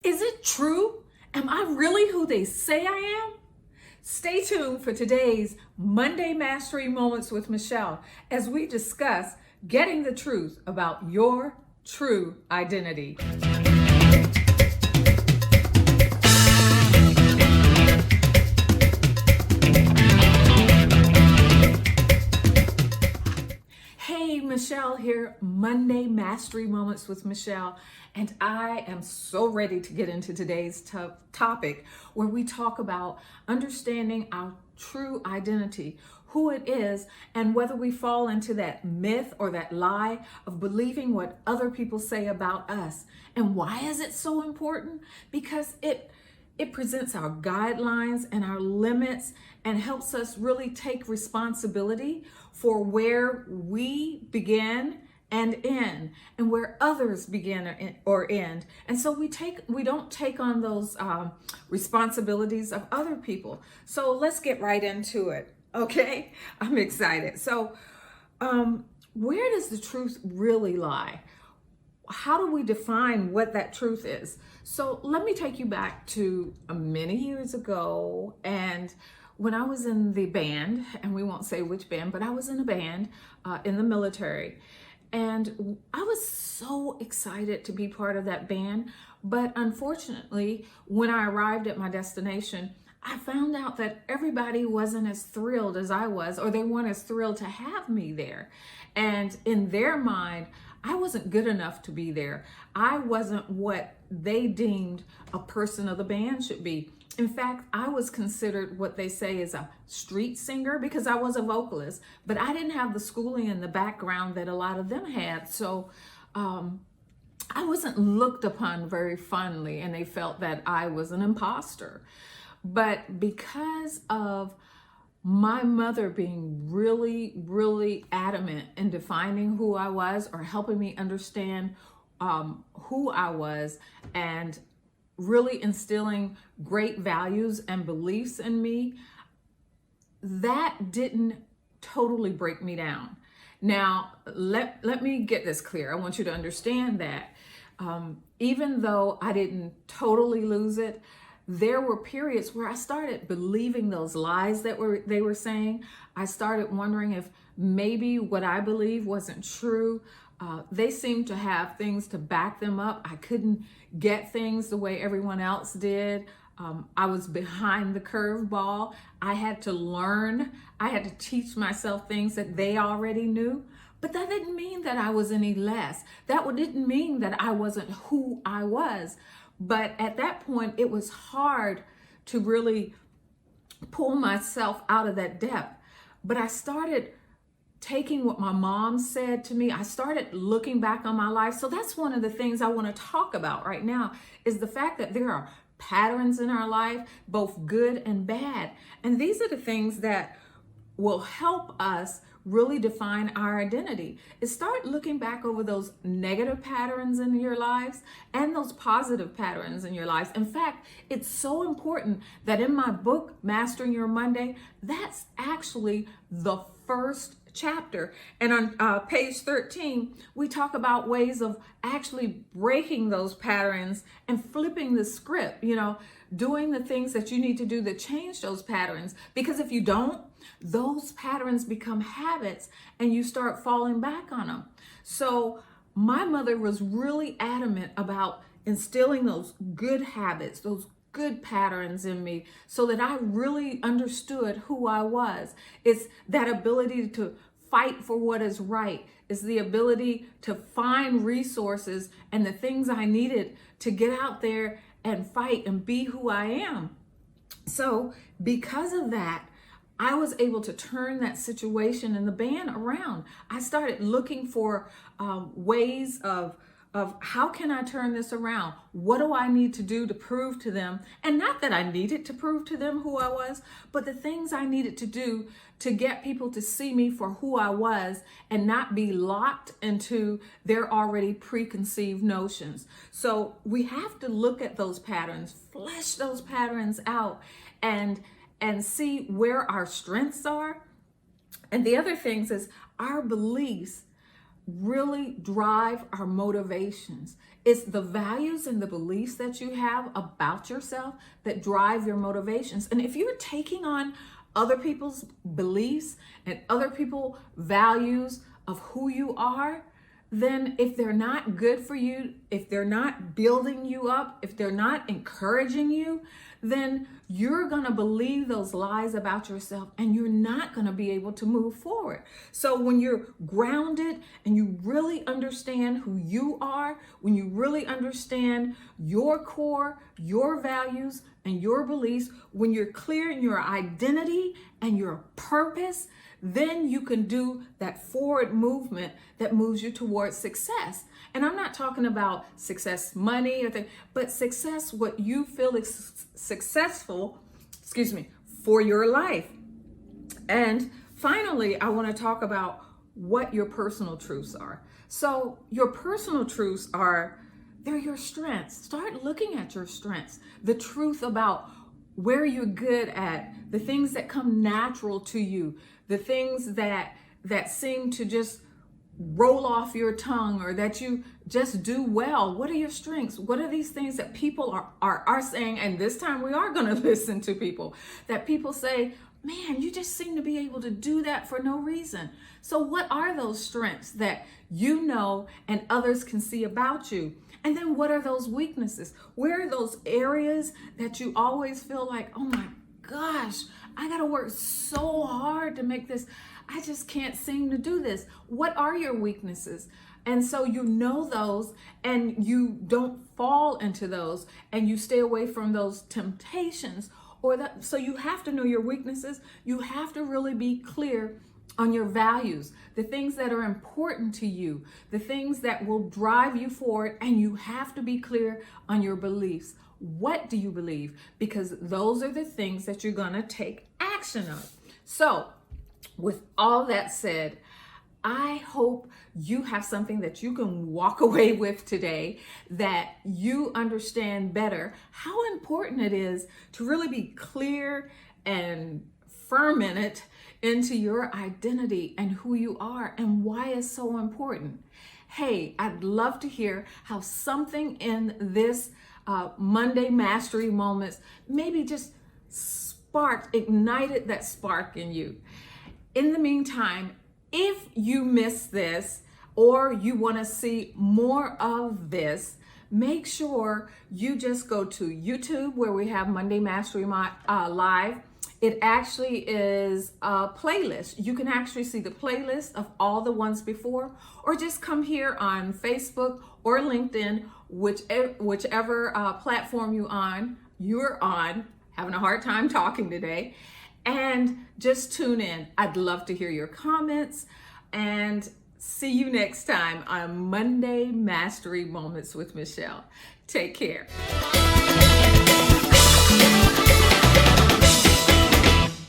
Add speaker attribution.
Speaker 1: Is it true? Am I really who they say I am? Stay tuned for today's Monday Mastery Moments with Mischelle as we discuss getting the truth about your true identity. Hey, Mischelle here, Monday Mastery Moments with Mischelle, and I am so ready to get into today's topic where we talk about understanding our true identity, who it is, and whether we fall into that myth or that lie of believing what other people say about us. And why is it so important? Because it presents our guidelines and our limits and helps us really take responsibility for where we begin and end and where others begin or end. And so we don't take on those responsibilities of other people. So let's get right into it. Okay, I'm excited. So where does the truth really lie? How do we define what that truth is? So let me take you back to many years ago, and when I was in the band, and we won't say which band, but I was in a band in the military, and I was so excited to be part of that band. But unfortunately, when I arrived at my destination, I found out that everybody wasn't as thrilled as I was, or they weren't as thrilled to have me there. And in their mind, I wasn't good enough to be there. I wasn't what they deemed a person of the band should be. In fact, I was considered what they say is a street singer because I was a vocalist, but I didn't have the schooling and the background that a lot of them had. So I wasn't looked upon very fondly, and they felt that I was an imposter. But because of my mother being really, really adamant in defining who I was, or helping me understand who I was, and really instilling great values and beliefs in me, that didn't totally break me down. Now, let me get this clear. I want you to understand that even though I didn't totally lose it, there were periods where I started believing those lies that they were saying. I started wondering if maybe what I believed wasn't true. They seemed to have things to back them up. I couldn't get things the way everyone else did. I was behind the curveball. I had to learn. I had to teach myself things that they already knew. But that didn't mean that I was any less. That didn't mean that I wasn't who I was. But at that point, it was hard to really pull myself out of that depth. But I started taking what my mom said to me. I started looking back on my life. So that's one of the things I want to talk about right now, is the fact that there are patterns in our life, both good and bad. And these are the things that will help us really define our identity. Is start looking back over those negative patterns in your lives and those positive patterns in your lives. In fact, it's so important that in my book, Mastering Your Monday, that's actually the first chapter. And on page 13, we talk about ways of actually breaking those patterns and flipping the script, doing the things that you need to do to change those patterns. Because if you don't, those patterns become habits and you start falling back on them. So my mother was really adamant about instilling those good habits, those good patterns in me, so that I really understood who I was. It's that ability to fight for what is right. It's the ability to find resources and the things I needed to get out there and fight and be who I am. So because of that, I was able to turn that situation in the band around. I started looking for ways of how can I turn this around? What do I need to do to prove to them? And not that I needed to prove to them who I was, but the things I needed to do to get people to see me for who I was and not be locked into their already preconceived notions. So we have to look at those patterns, flesh those patterns out, and see where our strengths are. And the other things is our beliefs really drive our motivations. It's the values and the beliefs that you have about yourself that drive your motivations. And if you're taking on other people's beliefs and other people's values of who you are, then if they're not good for you, if they're not building you up, if they're not encouraging you, then you're going to believe those lies about yourself and you're not going to be able to move forward. So when you're grounded and you really understand who you are, when you really understand your core, your values, and your beliefs, when you're clear in your identity and your purpose, then you can do that forward movement that moves you towards success. And I'm not talking about success money or but success, what you feel is successful, for your life. And finally, I want to talk about what your personal truths are. So your personal truths they're your strengths. Start looking at your strengths, the truth about where you're good at, the things that come natural to you, the things that seem to just roll off your tongue or that you just do well. What are your strengths? What are these things that people are saying? And this time we are going to listen to people that people say, man, you just seem to be able to do that for no reason. So what are those strengths that you know and others can see about you? And then what are those weaknesses? Where are those areas that you always feel like, oh my gosh, I got to work so hard to make this. I just can't seem to do this. What are your weaknesses? And so you know those and you don't fall into those and you stay away from those temptations so you have to know your weaknesses. You have to really be clear on your values, the things that are important to you, the things that will drive you forward, and you have to be clear on your beliefs. What do you believe? Because those are the things that you're going to take action on. So with all that said, I hope you have something that you can walk away with today, that you understand better how important it is to really be clear and firm in it into your identity and who you are and why it's so important. Hey, I'd love to hear how something in this Monday Mastery Moments maybe just ignited that spark in you. In the meantime, if you missed this or you want to see more of this, make sure you just go to YouTube where we have Monday Mastery Live. It actually is a playlist. You can actually see the playlist of all the ones before, or just come here on Facebook or LinkedIn, whichever platform you're on, having a hard time talking today, and just tune in. I'd love to hear your comments, and see you next time on Monday Mastery Moments with Mischelle. Take care.